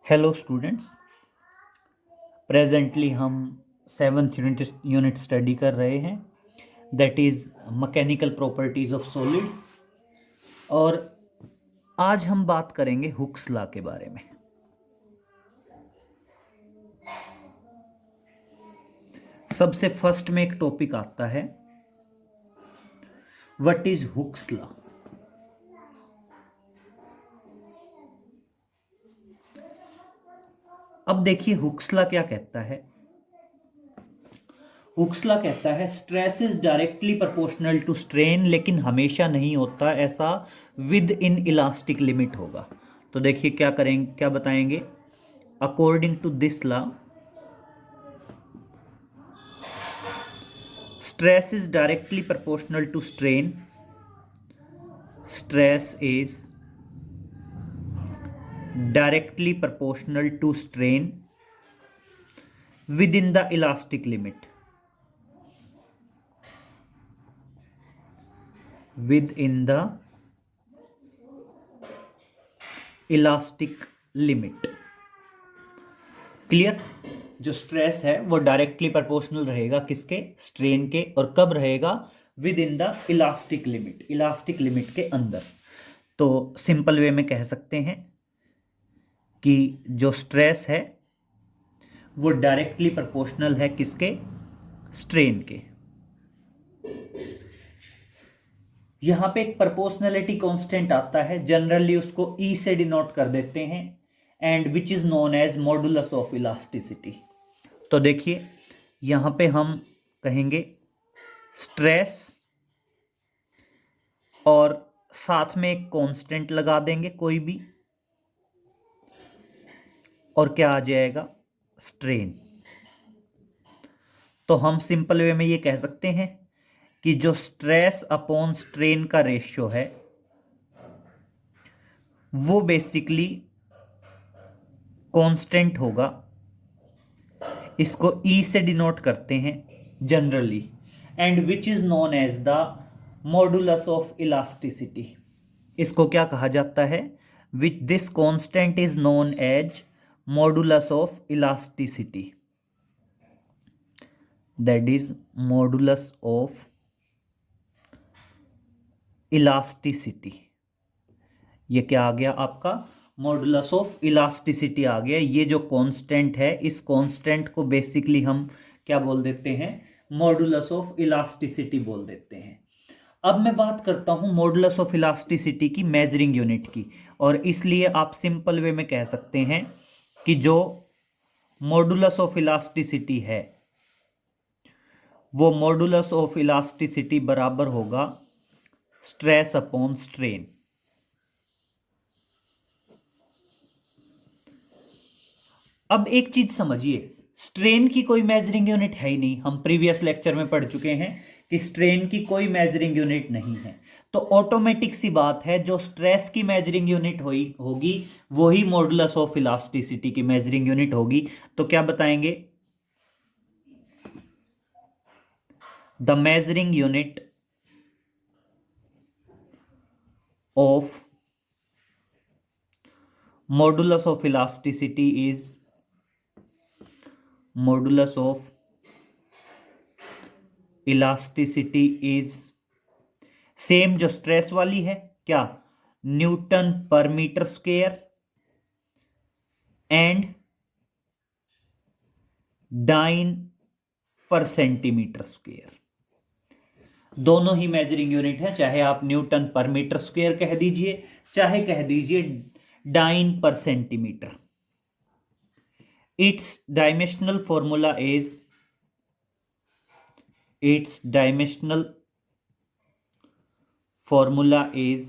Hello students. Presently हम seventh unit study कर रहे हैं, that is mechanical properties of solid. और आज हम बात करेंगे हुक्स लॉ के बारे में। सबसे फर्स्ट में एक टॉपिक आता है, व्हाट इज हुक्स लॉ। अब देखिए हुक्स लॉ क्या कहता है। हुक्स लॉ कहता है stress is directly proportional to strain, लेकिन हमेशा नहीं होता ऐसा, विद इन इलास्टिक लिमिट होगा। तो देखिए क्या करेंगे, क्या बताएंगे। According to this law, stress is directly proportional to strain. Stress is directly proportional to strain within the elastic limit. Within the elastic limit. Clear. जो स्ट्रेस है वो डायरेक्टली प्रोपोर्शनल रहेगा किसके, स्ट्रेन के। और कब रहेगा, with in the elastic limit, elastic limit के अंदर। तो सिंपल वे में कह सकते हैं कि जो स्ट्रेस है वो डायरेक्टली प्रोपोर्शनल है किसके, स्ट्रेन के। यहां पे एक प्रोपोर्शनैलिटी कांस्टेंट आता है, जनरली उसको ई से डिनोट कर देते हैं, and which is known as modulus of elasticity. तो देखिए यहां पे हम कहेंगे स्ट्रेस और साथ में एक कांस्टेंट लगा देंगे कोई भी, और क्या आ जाएगा, स्ट्रेन। तो हम सिंपल वे में ये कह सकते हैं कि जो स्ट्रेस अपॉन स्ट्रेन का रेशियो है वो बेसिकली कांस्टेंट होगा। इसको ई से डिनोट करते हैं generally, and which is known as the modulus of elasticity. इसको क्या कहा जाता है, which this constant is known as modulus of elasticity. That is modulus of elasticity. ये क्या आ गया आपका, मॉडुलस ऑफ इलास्टिसिटी आ गया। ये जो कांस्टेंट है, इस कांस्टेंट को बेसिकली हम क्या बोल देते हैं, मॉडुलस ऑफ इलास्टिसिटी बोल देते हैं। अब मैं बात करता हूं मॉडुलस ऑफ इलास्टिसिटी की मेजरिंग यूनिट की, और इसलिए आप सिंपल वे में कह सकते हैं कि जो मॉडुलस ऑफ इलास्टिसिटी है वो मॉडुलस ऑफ इलास्टिसिटी बराबर होगा स्ट्रेस अपॉन स्ट्रेन। अब एक चीज समझिए, स्ट्रेन की कोई मेजरिंग यूनिट है ही नहीं। हम प्रीवियस लेक्चर में पढ़ चुके हैं कि स्ट्रेन की कोई मेजरिंग यूनिट नहीं है। तो ऑटोमेटिक सी बात है, जो स्ट्रेस की मेजरिंग यूनिट होगी वही मॉडुलस ऑफ इलास्टिसिटी की मेजरिंग यूनिट होगी। तो क्या बताएंगे, the measuring unit of modulus of elasticity is modulus of elasticity is same जो स्ट्रेस वाली है, क्या, न्यूटन पर मीटर स्क्वायर एंड डाइन पर सेंटीमीटर स्क्वायर। दोनों ही मेजरिंग यूनिट है, चाहे आप न्यूटन पर मीटर स्क्वायर कह दीजिए, चाहे कह दीजिए डाइन पर centimetre. It's dimensional formula is, it's dimensional formula is,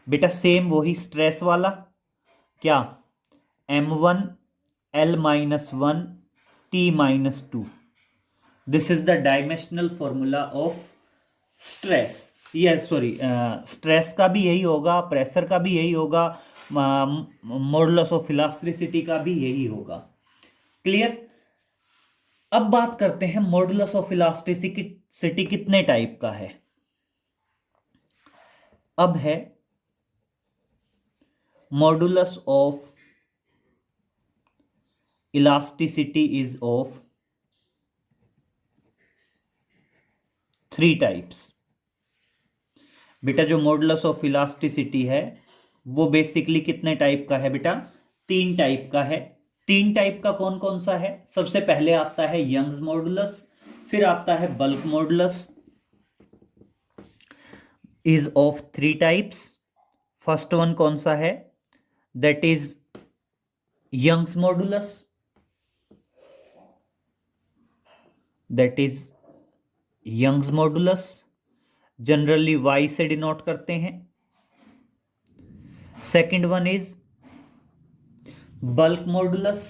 बेटा सेम वही स्ट्रेस वाला, क्या, m1 L-1 T-2। This is the dimensional formula of stress. Yes sorry, stress का भी यही होगा, प्रेशर का भी यही होगा, मॉडुलस ऑफ इलास्टिसिटी का भी यही होगा। क्लियर। अब बात करते हैं मॉडुलस ऑफ इलास्टिसिटी कितने टाइप का है। अब है modulus of elasticity is of 3 types. बेटा जो मॉडुलस ऑफ इलास्टिसिटी है वो बेसिकली कितने टाइप का है बेटा? 3 टाइप का है। 3 टाइप का कौन कौन सा है? सबसे पहले आता है यंग्स मॉडुलस, फिर आता है bulk modulus is of 3 types. First one कौन सा है? That is Young's modulus, that is Young's modulus, generally y से डिनोट करते हैं। Second one is bulk modulus,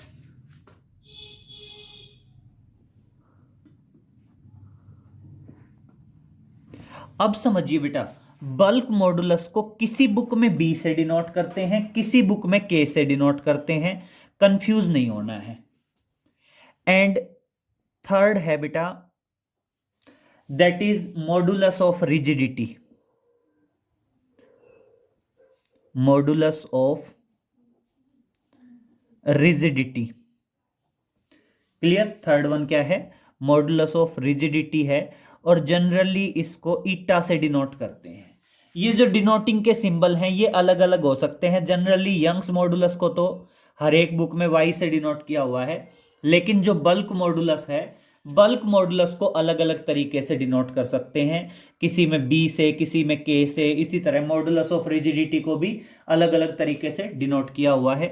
अब समझिए बेटा, बल्क मॉडुलस को किसी बुक में b से डिनोट करते हैं, किसी बुक में k से डिनोट करते हैं, कंफ्यूज नहीं होना है। एंड थर्ड है बेटा that is modulus of rigidity, modulus of rigidity. Clear? Third one क्या है? मॉडुलस ऑफ रिजिडिटी है, और जनरली इसको ईटा से डिनोट करते हैं। ये जो डिनोटिंग के सिंबल हैं ये अलग अलग हो सकते हैं। जनरली यंग्स मॉडुलस को तो हर एक बुक में y से डिनोट किया हुआ है, लेकिन जो बल्क मॉडुलस है, बल्क मॉडुलस को अलग अलग तरीके से डिनोट कर सकते हैं, किसी में b से, किसी में k से। इसी तरह मॉडुलस ऑफ रिजिडिटी को भी अलग अलग तरीके से डिनोट किया हुआ है।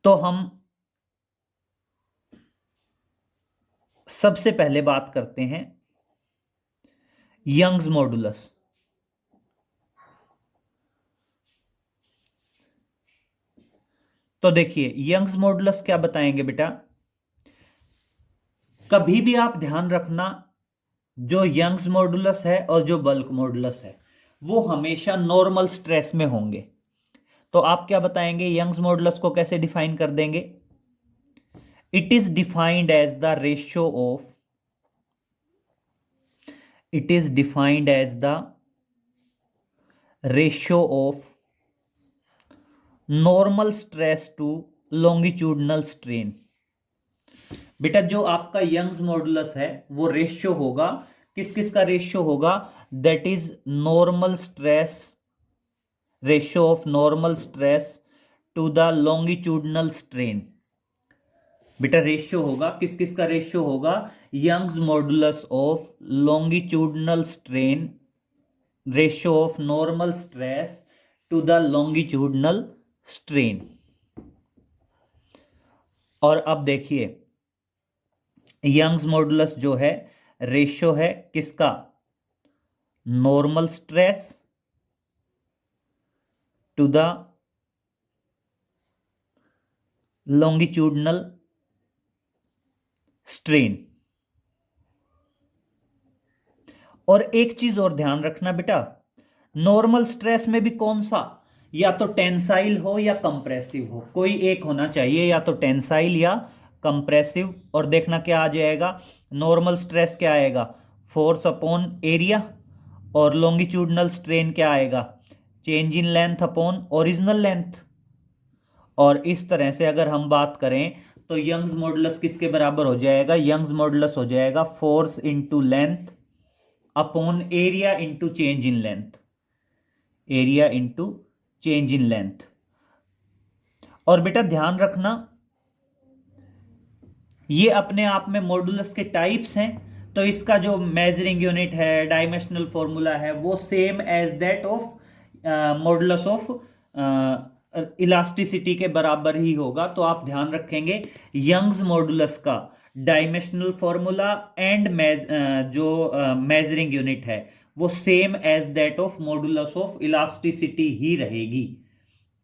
तो हम सबसे पहले बात करते हैं यंग्स मॉडुलस। तो देखिए यंग्स मॉडुलस क्या बताएंगे बेटा? कभी भी आप ध्यान रखना, जो यंग्स मॉडुलस है और जो बल्क मॉडुलस है वो हमेशा नॉर्मल स्ट्रेस में होंगे। तो आप क्या बताएंगे, यंग्स मॉडुलस को कैसे डिफाइन कर देंगे? It is defined as the ratio of, it is defined as the ratio of normal stress to longitudinal strain। बेटा जो आपका यंग्स मॉडुलस है वो रेशियो होगा, किस किस का रेशियो होगा? That is normal stress, ratio of normal stress to the longitudinal strain. बेटा रेशियो होगा, किस किस का रेशियो होगा? Young's modulus of longitudinal strain, ratio of normal stress to the longitudinal strain. और अब देखिए यंग्स मॉडुलस जो है रेशियो है किसका? Normal stress to the longitudinal strain. और एक चीज और ध्यान रखना बेटा, नॉर्मल स्ट्रेस में भी कौन सा, या तो टेंसाइल हो या कंप्रेसिव हो, कोई एक होना चाहिए, या तो टेंसाइल या कंप्रेसिव। और देखना क्या आ जाएगा, नॉर्मल स्ट्रेस क्या आएगा? फोर्स अपॉन एरिया, और लॉन्गिट्यूडनल स्ट्रेन क्या आएगा? चेंज इन लेंथ अपॉन ओरिजिनल लेंथ। और इस तरह से अगर हम बात करें तो यंग्स मॉडुलस किसके बराबर हो जाएगा? यंग्स मॉडुलस हो जाएगा force into length upon area into change in length, area into change in length. और बेटा ध्यान रखना ये अपने आप में मॉडुलस के टाइप्स हैं, तो इसका जो मेजरिंग यूनिट है, डायमेंशनल फॉर्मूला है, वो same as that of modulus of elasticity के बराबर ही होगा। तो आप ध्यान रखेंगे यंग्स मॉडुलस का डायमेंशनल फॉर्मूला एंड जो मेजरिंग यूनिट है वो same as that of modulus of elasticity ही रहेगी।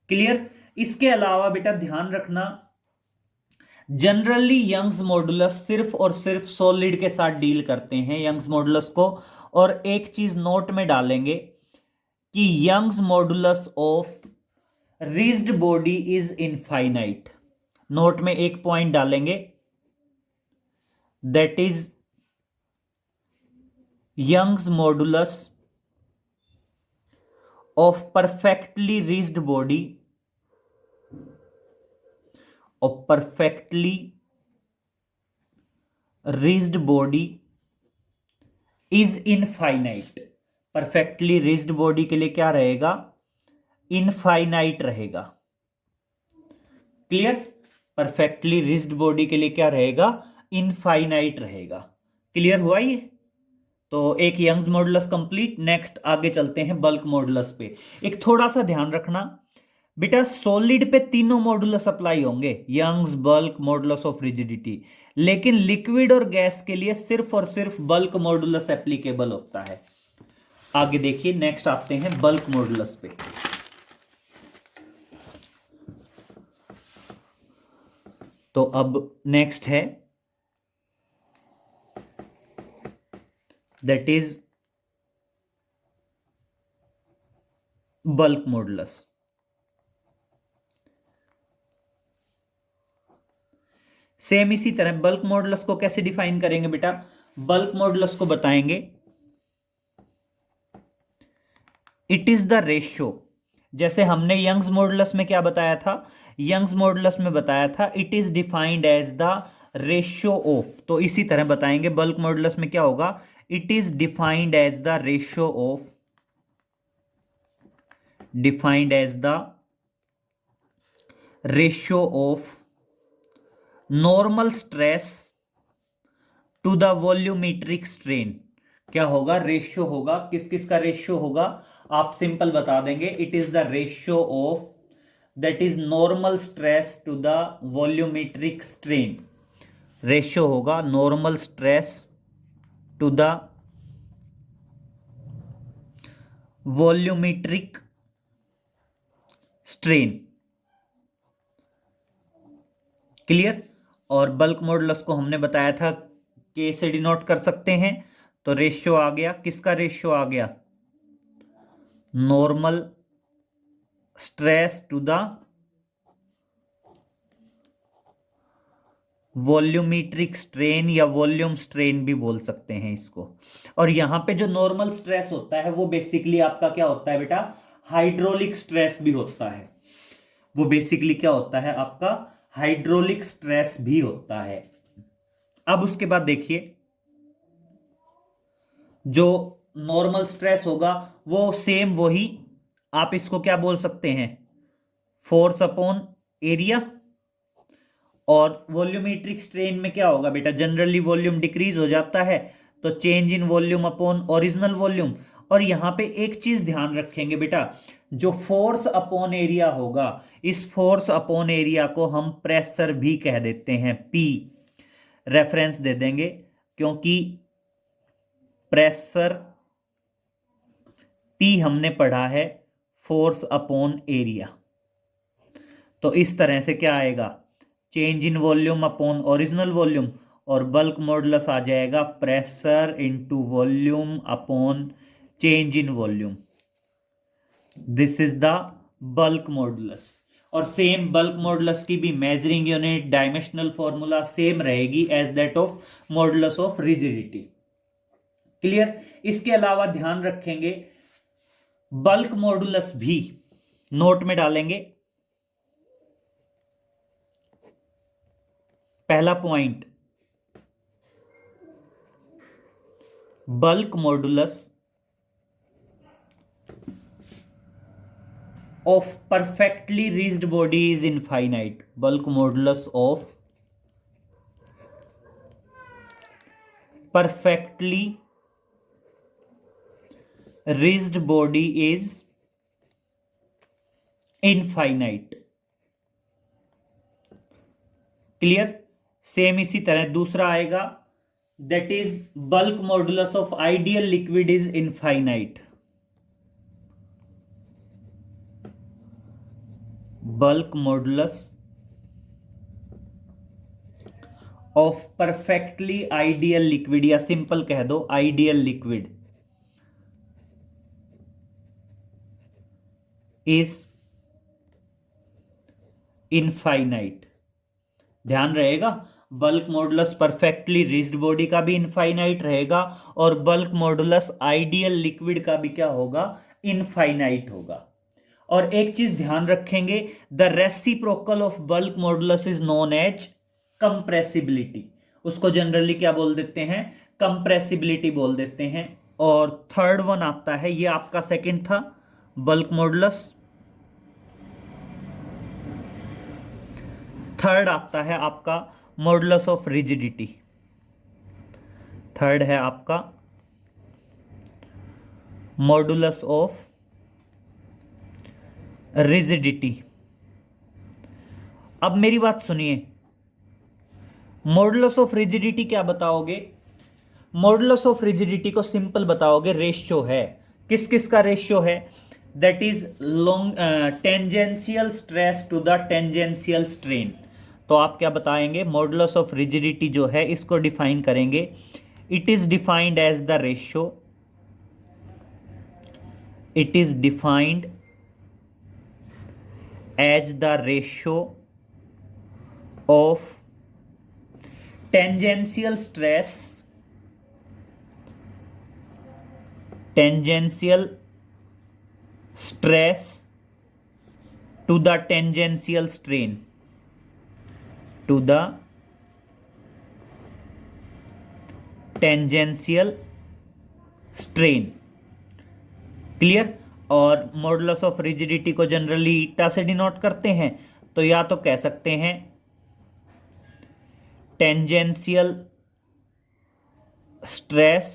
क्लियर? इसके अलावा बेटा ध्यान रखना जनरली यंग्स मॉडुलस सिर्फ और सिर्फ सॉलिड के साथ डील करते हैं यंग्स मॉडुलस को। और एक चीज नोट में डालेंगे कि Young's modulus of rigid body is infinite. Note में एक पॉइंट डालेंगे, that is Young's modulus of perfectly rigid body और perfectly rigid body is infinite. Perfectly rigid body के लिए क्या रहेगा? इनफाइनाइट रहेगा। क्लियर? परफेक्टली रिज्ड बॉडी के लिए क्या रहेगा? इनफाइनाइट रहेगा। क्लियर हुआ ये? तो एक यंग्स मॉडुलस कंप्लीट। नेक्स्ट आगे चलते हैं बल्क मॉडुलस पे। एक थोड़ा सा ध्यान रखना बेटा, सॉलिड पे तीनों मॉडुलस अप्लाई होंगे, Young's, bulk, modulus of rigidity. लेकिन लिक्विड और गैस के लिए सिर्फ और सिर्फ बल्क मॉडुलस एप्लीकेबल होता है। आगे देखिए, नेक्स्ट आते हैं बल्क मॉडुलस पे। तो अब नेक्स्ट है that is bulk modulus. Same इसी तरह बल्क मॉडुलस को कैसे डिफाइन करेंगे बेटा? बल्क मॉडुलस को बताएंगे इट इज द रेशियो। जैसे हमने यंग्स मॉडुलस में क्या बताया था? यंग्स मॉडुलस में बताया था it is defined as the ratio of. तो इसी तरह बताएंगे बल्क मॉडुलस में क्या होगा? It is defined as the ratio of, defined as the ratio of normal stress to the volumetric strain. क्या होगा? रेशियो होगा। किस किस का रेशियो होगा? आप सिंपल बता देंगे, it is the ratio of that is normal stress to the volumetric strain. Ratio होगा normal stress to the volumetric strain. Clear? और बल्क मॉडुलस को हमने बताया था के से डिनोट कर सकते हैं। तो रेशियो आ गया, किसका रेशियो आ गया? Normal stress to the volumetric strain, या वॉल्यूम स्ट्रेन भी बोल सकते हैं इसको। और यहां पे जो नॉर्मल स्ट्रेस होता है वो बेसिकली आपका क्या होता है बेटा? हाइड्रोलिक स्ट्रेस भी होता है। वो बेसिकली क्या होता है आपका? हाइड्रोलिक स्ट्रेस भी होता है। अब उसके बाद देखिए, जो नॉर्मल स्ट्रेस होगा वो सेम वही, आप इसको क्या बोल सकते हैं? Force upon area. और वॉल्यूमेट्रिक स्ट्रेन में क्या होगा बेटा? जनरली वॉल्यूम डिक्रीज हो जाता है, तो change in volume upon original volume. और यहां पे एक चीज ध्यान रखेंगे बेटा, जो फोर्स अपॉन एरिया होगा, इस फोर्स अपॉन एरिया को हम प्रेशर भी कह देते हैं, पी रेफरेंस दे देंगे, क्योंकि प्रेशर पी हमने पढ़ा है फोर्स अपॉन एरिया। तो इस तरह से क्या आएगा? Change in volume upon original volume, और बल्क मॉडुलस आ जाएगा pressure into volume upon change in volume. This is the bulk modulus. और सेम बल्क मॉडुलस की भी measuring unit, dimensional formula same रहेगी as that of modulus of rigidity. Clear? इसके अलावा ध्यान रखेंगे बल्क मॉडुलस भी नोट में डालेंगे। पहला point, bulk modulus of perfectly rigged body is infinite. Bulk modulus of perfectly rigged body is infinite. Clear? Same इसी तरह दूसरा आएगा, that is bulk modulus of ideal liquid is infinite. Bulk modulus of perfectly ideal liquid, या simple कह दो ideal liquid, is infinite. ध्यान रहेगा, bulk modulus perfectly rigid body का भी इनफाइनाइट रहेगा, और बल्क मॉडुलस आइडियल लिक्विड का भी क्या होगा? इनफाइनाइट होगा। और एक चीज ध्यान रखेंगे, the reciprocal of bulk modulus is known as compressibility. उसको जनरली क्या बोल देते हैं, कंप्रेसिबिलिटी बोल देते हैं। और थर्ड वन आता है, ये आपका सेकंड था, बल्क मॉडुलस। थर्ड आता है आपका मॉडुलस ऑफ रिजिडिटी। थर्ड है आपका मॉडुलस ऑफ रिजिडिटी। अब मेरी बात सुनिए, मॉडुलस ऑफ रिजिडिटी क्या बताओगे? मॉडुलस ऑफ रिजिडिटी को सिंपल बताओगे, रेशियो है। किस किस का रेशियो है? That is long tangential stress to the tangential strain. तो आप क्या बताएंगे? मॉडुलस ऑफ रिजिडिटी जो है इसको डिफाइन करेंगे, it is defined as the ratio, it is defined as the ratio of tangential stress, tangential stress to the tangential strain, to the tangential strain. Clear? और modulus of rigidity को generally eta से denote करते हैं, तो या तो कह सकते हैं tangential stress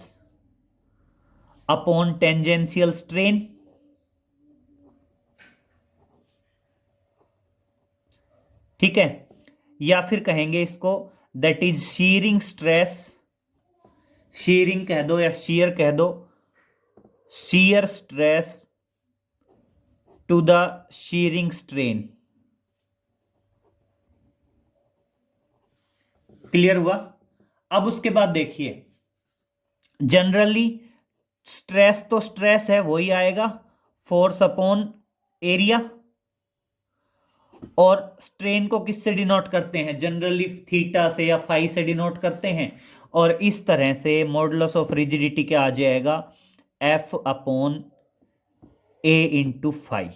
upon tangential strain, ठीक है, या फिर कहेंगे इसको that is shearing stress, shearing कह दो या शीयर कह दो, shear stress to the shearing strain. Clear हुआ? अब उसके बाद देखिए, जनरली स्ट्रेस तो स्ट्रेस है, वही आएगा, फोर्स अपॉन एरिया। और स्ट्रेन को किससे डिनोट करते हैं? जनरली थीटा से या फाई से डिनोट करते हैं। और इस तरह से मॉडुलस ऑफ रिजिडिटी क्या आ जाएगा? F upon A into phi.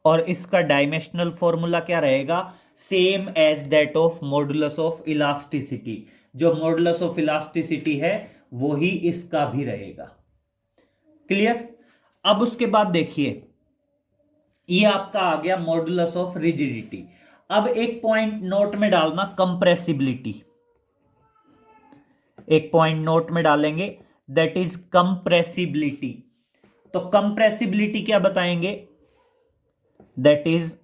और इसका डायमेंशनल फॉर्मूला क्या रहेगा? Same as that of modulus of elasticity. जो मॉडुलस ऑफ इलास्टिसिटी है वही इसका भी रहेगा। क्लियर? अब उसके बाद देखिए, ये आपका आ गया मॉडुलस ऑफ रिजिडिटी। अब एक पॉइंट नोट में डालना, कंप्रेसिबिलिटी। एक पॉइंट नोट में डालेंगे, दैट इज कंप्रेसिबिलिटी। तो कंप्रेसिबिलिटी क्या बताएंगे? दैट इज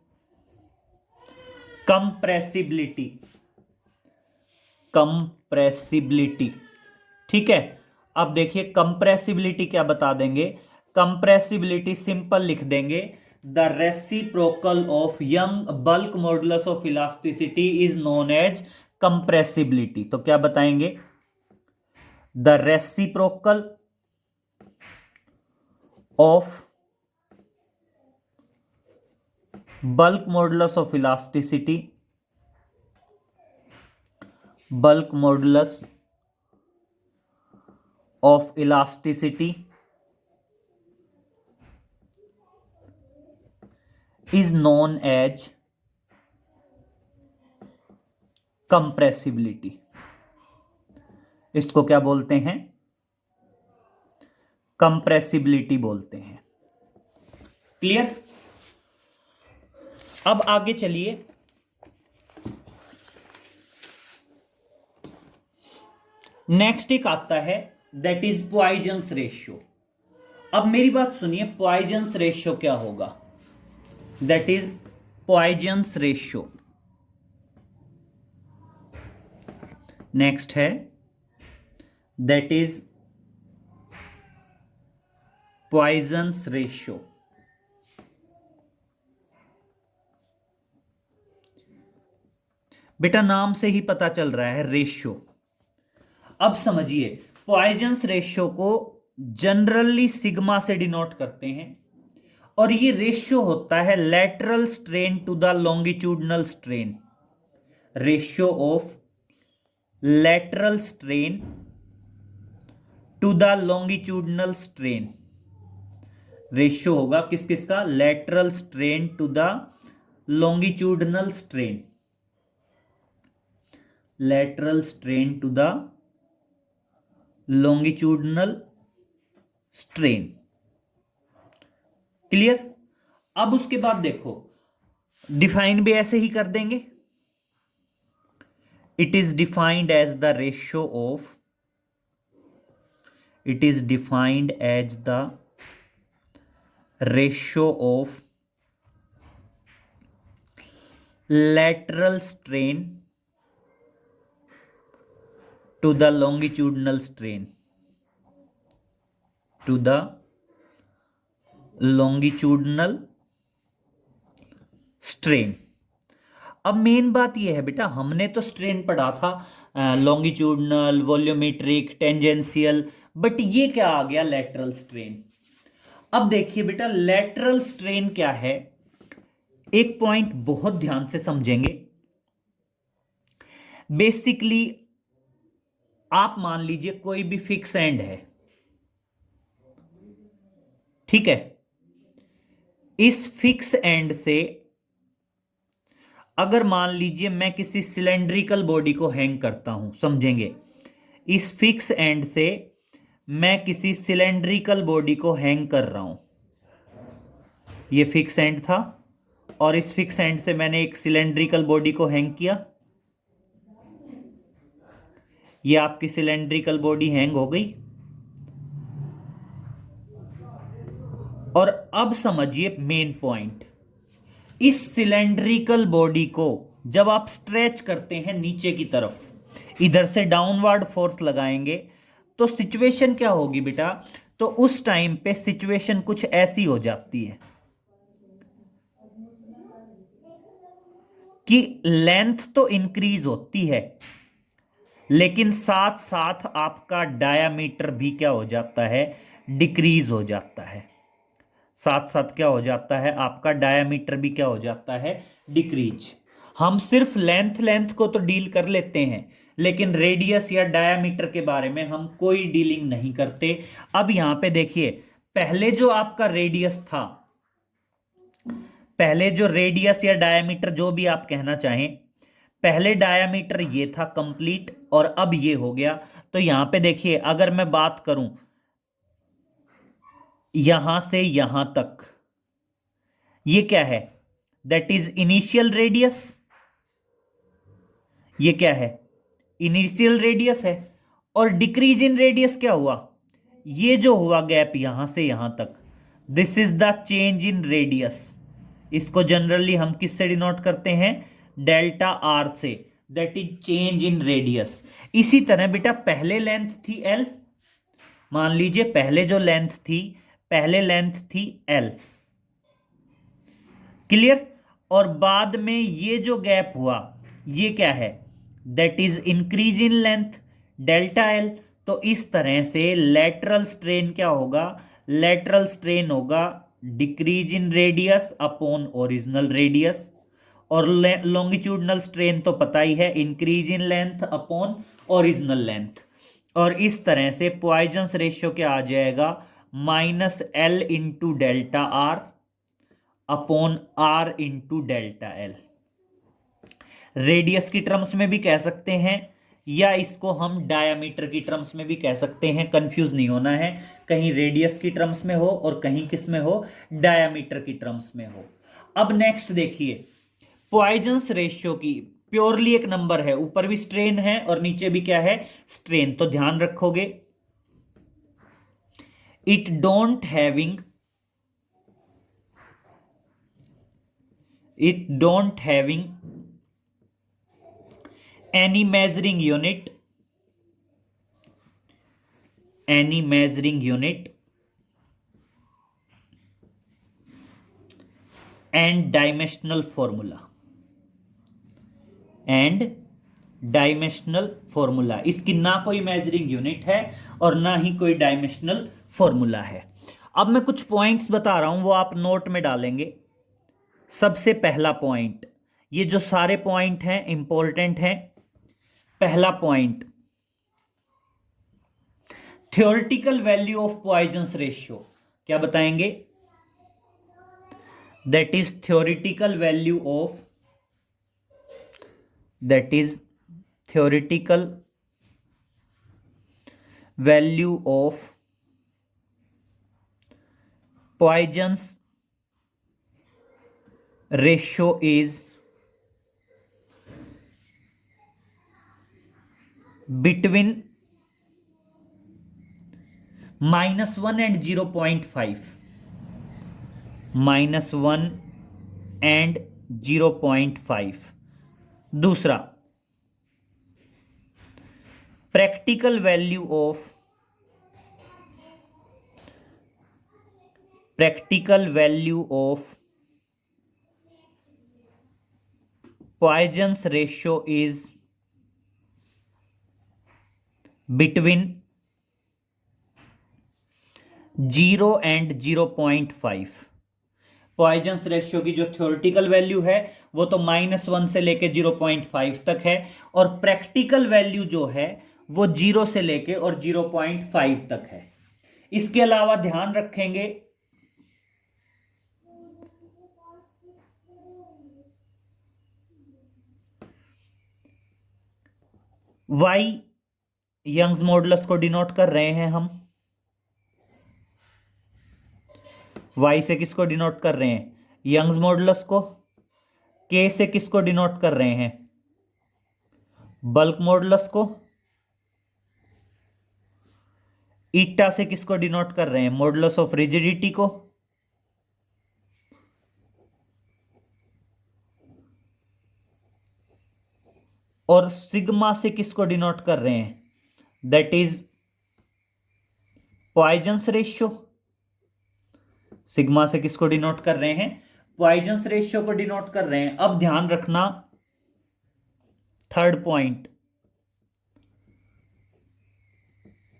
कंप्रेसिबिलिटी, कंप्रेसिबिलिटी, ठीक है। अब देखिए कंप्रेसिबिलिटी क्या बता देंगे? कंप्रेसिबिलिटी सिंपल लिख देंगे, the reciprocal of Young bulk modulus of elasticity is known as compressibility. तो क्या बताएंगे? The reciprocal of bulk modulus of elasticity, bulk modulus of elasticity is known as compressibility। इसको क्या बोलते हैं? कंप्रेसिबिलिटी बोलते हैं। क्लियर? अब आगे चलिए, नेक्स्ट एक आता है, दैट इज पॉइजन्स रेशियो। अब मेरी बात सुनिए, पॉइजन्स रेशियो क्या होगा? That is Poisson's ratio. Next है, दैट इज पॉइजन्स रेशियो। बेटा नाम से ही पता चल रहा है, रेशियो। अब समझिए, पॉइजन्स रेशियो को जनरली सिग्मा से डिनोट करते हैं, और ये रेशियो होता है lateral strain to the longitudinal strain. Ratio of lateral strain to the longitudinal strain, ratio होगा किस किस का, lateral strain to the longitudinal strain, lateral strain to the longitudinal strain. Clear. अब उसके बाद देखो डिफाइन भी ऐसे ही कर देंगे, it is defined as the ratio of, it is defined as the ratio of lateral strain to the longitudinal strain, to the longitudinal strain। अब मेन बात यह है बेटा, हमने तो स्ट्रेन पढ़ा था लॉन्गिट्यूडनल, वॉल्यूमेट्रिक, टेंजेंशियल, बट ये क्या आ गया, लेटरल स्ट्रेन। अब देखिए बेटा लेटरल स्ट्रेन क्या है, एक पॉइंट बहुत ध्यान से समझेंगे। बेसिकली आप मान लीजिए कोई भी फिक्स एंड है, ठीक है, इस फिक्स एंड से अगर मान लीजिए मैं किसी सिलेंड्रिकल बॉडी को हैंग करता हूं, समझेंगे, इस फिक्स एंड से मैं किसी सिलेंड्रिकल बॉडी को हैंग कर रहा हूं, ये फिक्स एंड था और इस फिक्स एंड से मैंने एक सिलेंड्रिकल बॉडी को हैंग किया, ये आपकी सिलेंड्रिकल बॉडी हैंग हो गई। और अब समझिए मेन पॉइंट, इस सिलेंड्रिकल बॉडी को जब आप स्ट्रेच करते हैं नीचे की तरफ, इधर से डाउनवर्ड फोर्स लगाएंगे तो सिचुएशन क्या होगी बेटा, तो उस टाइम पे सिचुएशन कुछ ऐसी हो जाती है कि लेंथ तो इंक्रीज होती है लेकिन साथ साथ आपका डायामीटर भी क्या हो जाता है, डिक्रीज हो जाता है। साथ साथ क्या हो जाता है, आपका डायामीटर भी क्या हो जाता है, डिक्रीज। हम सिर्फ लेंथ को तो डील कर लेते हैं लेकिन रेडियस या डायामीटर के बारे में हम कोई डीलिंग नहीं करते। अब यहां पे देखिए, पहले जो आपका रेडियस था, पहले जो रेडियस या डायामीटर जो भी आप कहना चाहें, पहले डायामीटर ये था कंप्लीट और अब ये हो गया। तो यहां पे देखिए अगर मैं बात करूं यहां से यहां तक, ये क्या है, दैट इज इनिशियल रेडियस, ये क्या है, इनिशियल रेडियस है। और डिक्रीज इन रेडियस क्या हुआ, ये जो हुआ गैप यहां से यहां तक, this is the change in radius. इसको जनरली हम किससे डिनोट करते हैं, डेल्टा आर से, that is change in radius. इसी तरह बेटा पहले लेंथ थी एल, मान लीजिए पहले जो लेंथ थी, पहले लेंथ थी एल, क्लियर। और बाद में ये जो गैप हुआ ये क्या है, that is increase in length, delta L. तो इस तरह से लेटरल स्ट्रेन क्या होगा, लेटरल स्ट्रेन होगा decrease in radius upon original radius, और लॉन्गिट्यूडनल स्ट्रेन तो पता ही है, increase in length upon original length. और इस तरह से पॉइजन्स रेशियो क्या आ जाएगा, minus L into delta R upon R into delta L. Radius की टर्म्स में भी कह सकते हैं या इसको हम डायामीटर की टर्म्स में भी कह सकते हैं, कंफ्यूज नहीं होना है, कहीं रेडियस की टर्म्स में हो और कहीं किस में हो, डायामीटर की टर्म्स में हो। अब नेक्स्ट देखिए, पॉइजन्स रेशियो की प्योरली एक नंबर है, ऊपर भी स्ट्रेन है और नीचे भी क्या है, स्ट्रेन। तो ध्यान रखोगे, it don't having any measuring unit and dimensional formula, इसकी ना कोई मेजरिंग यूनिट है और ना ही कोई डायमेंशनल फॉर्मूला है। अब मैं कुछ पॉइंट्स बता रहा हूं, वो आप नोट में डालेंगे। सबसे पहला पॉइंट, ये जो सारे पॉइंट हैं इंपॉर्टेंट हैं। पहला point, theoretical value of Poisson's ratio. क्या बताएंगे, that is theoretical value of that is theoretical value of Poisson's ratio is between -1 and 0.5, -1 and 0.5। दूसरा, practical value of Poisson's ratio is between 0 and 0.5। Poisson's ratio की जो theoretical value है वो तो -1 से लेके 0.5 तक है, और प्रैक्टिकल वैल्यू जो है वो 0 से लेके और 0.5 तक है। इसके अलावा ध्यान रखेंगे y यंग्स मॉडुलस को डिनोट कर रहे हैं हम, y से किसको डिनोट कर रहे हैं? यंग्स मॉडुलस को। k से किसको डिनोट कर रहे हैं? बल्क मॉडुलस को। ईटा से किसको डिनोट कर रहे हैं? मॉडुलस ऑफ रिजिडिटी को। और सिग्मा से किसको डिनोट कर रहे हैं? That is Poisson's ratio. Sigma से किसको डिनोट कर रहे हैं? पॉइजन्स रेशियो को डिनोट कर रहे हैं। अब ध्यान रखना, third point,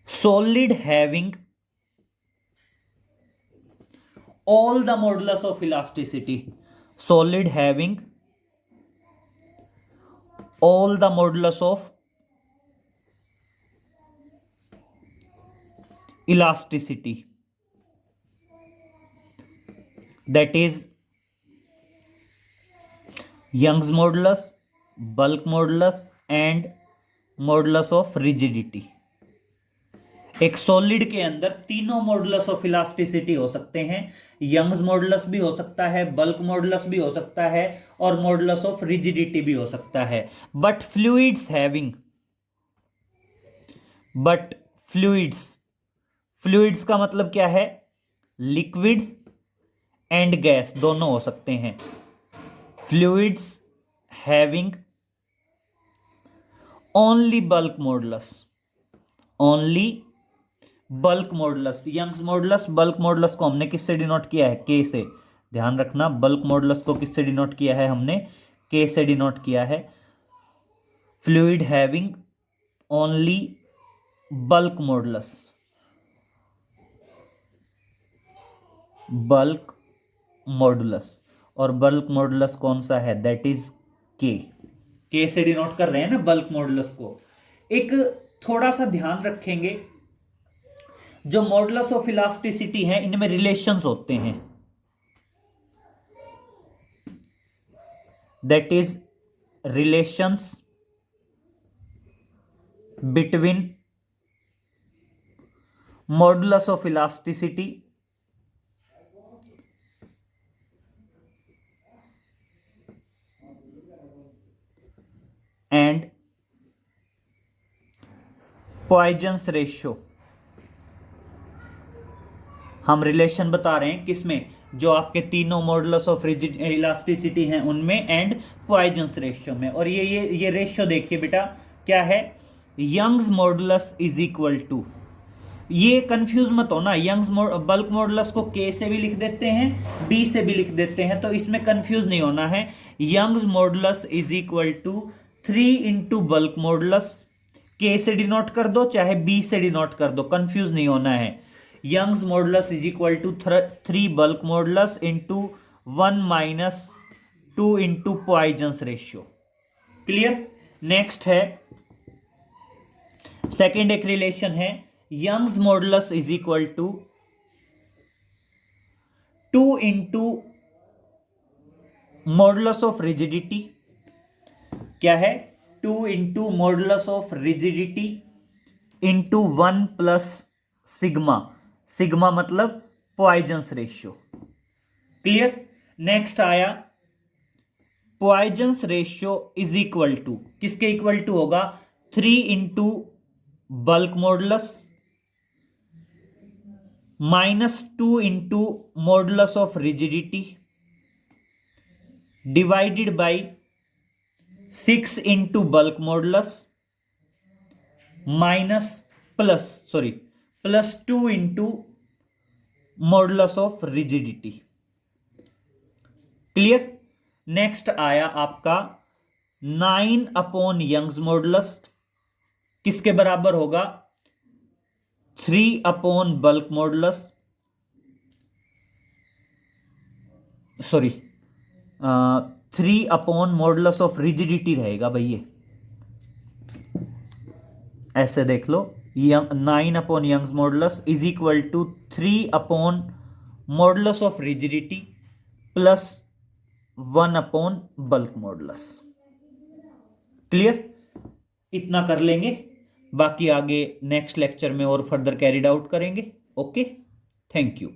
solid having all the modulus of elasticity, solid having all the modulus of elasticity, that is Young's modulus, bulk modulus and modulus of rigidity। एक सॉलिड के अंदर तीनों मॉडुलस ऑफ इलास्टिसिटी हो सकते हैं। यंग्स मॉडुलस भी हो सकता है, बल्क मॉडुलस भी हो सकता है, और मॉडुलस ऑफ रिजिडिटी भी हो सकता है। बट फ्लूइड्स का मतलब क्या है? लिक्विड एंड गैस दोनों हो सकते हैं। Fluids having only bulk modulus, Young's modulus, bulk modulus को हमने किससे डिनोट किया है? के से। ध्यान रखना, बल्क मॉडुलस को किससे डिनोट किया है हमने? के से डिनोट किया है। Fluid having only bulk modulus, और बल्क मॉडुलस कौन सा है? दैट इज के से डिनोट कर रहे हैं ना बल्क मॉडुलस को। एक थोड़ा सा ध्यान रखेंगे, जो मॉडुलस ऑफ इलास्टिसिटी है इनमें रिलेशंस होते हैं, that is relations between modulus of elasticity and Poisson's ratio. हम रिलेशन बता रहे हैं किसमें? जो आपके तीनों मॉडुलस ऑफ इलास्टिसिटी हैं उनमें, एंड पॉइजन्स रेशियो में। और ये रेशियो देखिए बेटा क्या है? Young's modulus is equal to, ये कंफ्यूज मत होना, बल्क मॉडुलस को के से भी लिख देते हैं, बी से भी लिख देते हैं, तो इसमें कंफ्यूज नहीं होना है। Young's modulus is equal to 3 into bulk modulus. K से डिनोट कर दो चाहे बी से डिनोट कर दो, कंफ्यूज नहीं होना है। Young's modulus is equal to 3 bulk modulus into 1 minus 2 into Poisson's ratio. Clear? Next है सेकेंड, एक रिलेशन है, Young's modulus is equal to 2 into modulus of rigidity क्या है? 2 into modulus of rigidity into 1 plus sigma, sigma मतलब Poisson's ratio. Clear? Next आया Poisson's ratio is equal to, किसके equal to होगा? 3 into bulk modulus minus 2 into modulus of rigidity divided by 6 into bulk modulus minus plus 2 into modulus of rigidity. Clear? Next आया आपका 9 upon Young's modulus, किसके बराबर होगा? 3 upon bulk modulus, 3 upon modulus of rigidity रहेगा भैया, ऐसे देख लो। 9 upon Young's modulus is equal to 3 upon modulus of rigidity plus 1 upon bulk modulus. Clear? इतना कर लेंगे, बाकी आगे नेक्स्ट लेक्चर में और फर्दर कैरिड आउट करेंगे। Okay, thank you.